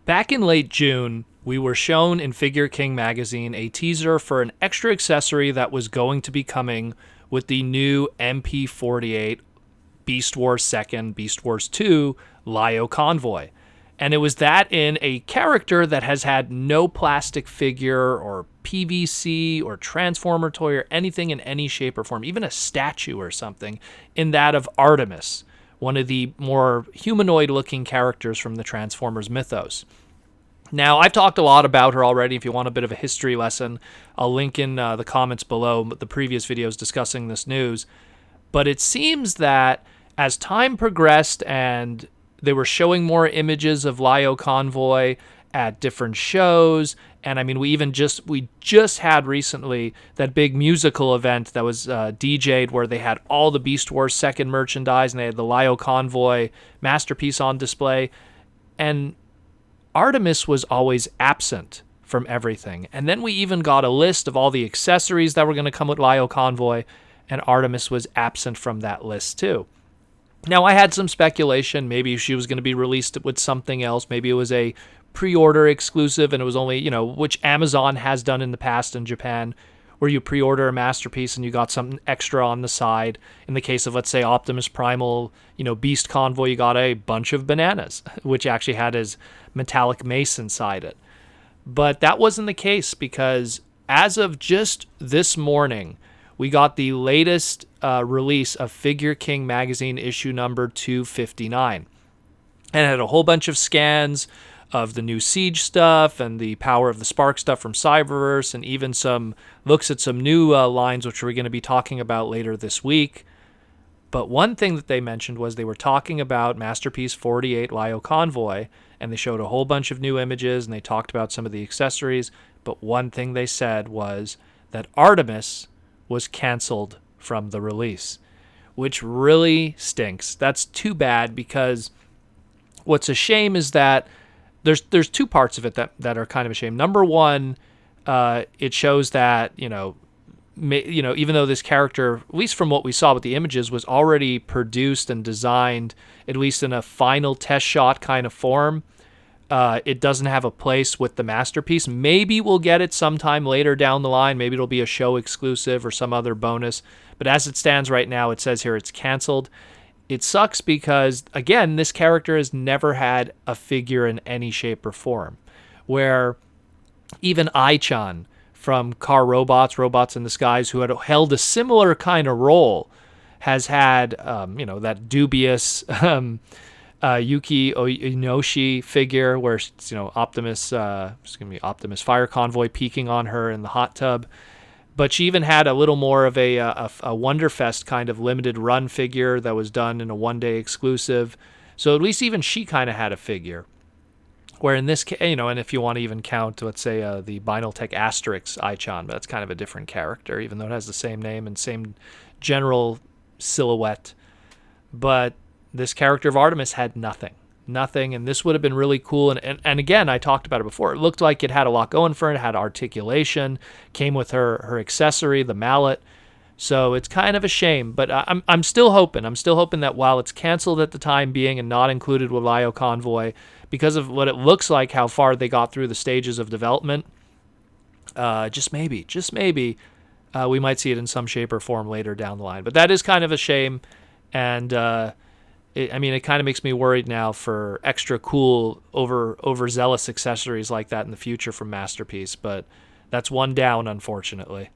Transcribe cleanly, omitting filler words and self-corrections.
Back in late June, we were shown in Figure King magazine a teaser for an extra accessory that was going to be coming with the new MP-48 Beast Wars II, Beast Wars II Lio Convoy. And it was that in a character that has had no plastic figure or PVC or Transformer toy or anything in any shape or form, even a statue or something, in that of Artemis, one of the more humanoid-looking characters from the Transformers mythos. Now, I've talked a lot about her already. If you want a bit of a history lesson, I'll link in the comments below the previous videos discussing this news. But it seems that as time progressed and they were showing more images of Lio Convoy at different shows, and I mean, we just had recently that big musical event that was DJ'd where they had all the Beast Wars II merchandise, and they had the Lio Convoy masterpiece on display, and Artemis was always absent from everything. And then we even got a list of all the accessories that were going to come with Lio Convoy, and Artemis was absent from that list too. Now, I had some speculation. Maybe she was going to be released with something else. Maybe it was a pre-order exclusive, and it was only, which Amazon has done in the past in Japan, where you pre-order a masterpiece and you got something extra on the side. In the case of, let's say, Optimus Primal, Beast Convoy, you got a bunch of bananas, which actually had his metallic mace inside it. But that wasn't the case, because as of just this morning, we got the latest release of Figure King magazine issue number 259. And it had a whole bunch of scans of the new Siege stuff and the Power of the Spark stuff from Cyberverse, and even some looks at some new lines, which we're going to be talking about later this week. But one thing that they mentioned was they were talking about Masterpiece 48 Lio Convoy, and they showed a whole bunch of new images, and they talked about some of the accessories. But one thing they said was that Artemis was canceled from the release, which really stinks. That's too bad, because what's a shame is that there's two parts of it that are kind of a shame. Number one, it shows that, even though this character, at least from what we saw with the images, was already produced and designed, at least in a final test shot kind of form, it doesn't have a place with the masterpiece. Maybe we'll get it sometime later down the line. Maybe it'll be a show exclusive or some other bonus. But as it stands right now, it says here it's canceled. It sucks because, again, this character has never had a figure in any shape or form. Where even Ai-chan from Car Robots in the Skies, who had held a similar kind of role, has had, that dubious Yuki Inoshi figure where it's, Optimus Fire Convoy peeking on her in the hot tub. But she even had a little more of a Wonderfest kind of limited run figure that was done in a one-day exclusive. So at least even she kind of had a figure. Where in this case, and if you want to even count, let's say, the Binaltech Asterix Ai-chan, but that's kind of a different character, even though it has the same name and same general silhouette. But this character of Artemis had nothing, and this would have been really cool. And again, I talked about it before. It looked like it had a lot going for it. It had articulation, came with her accessory, the mallet. So it's kind of a shame, but I'm still hoping. I'm still hoping that while it's canceled at the time being and not included with Lio Convoy, because of what it looks like, how far they got through the stages of development, just maybe, we might see it in some shape or form later down the line. But that is kind of a shame, and it kind of makes me worried now for extra cool, overzealous accessories like that in the future from Masterpiece. But that's one down, unfortunately.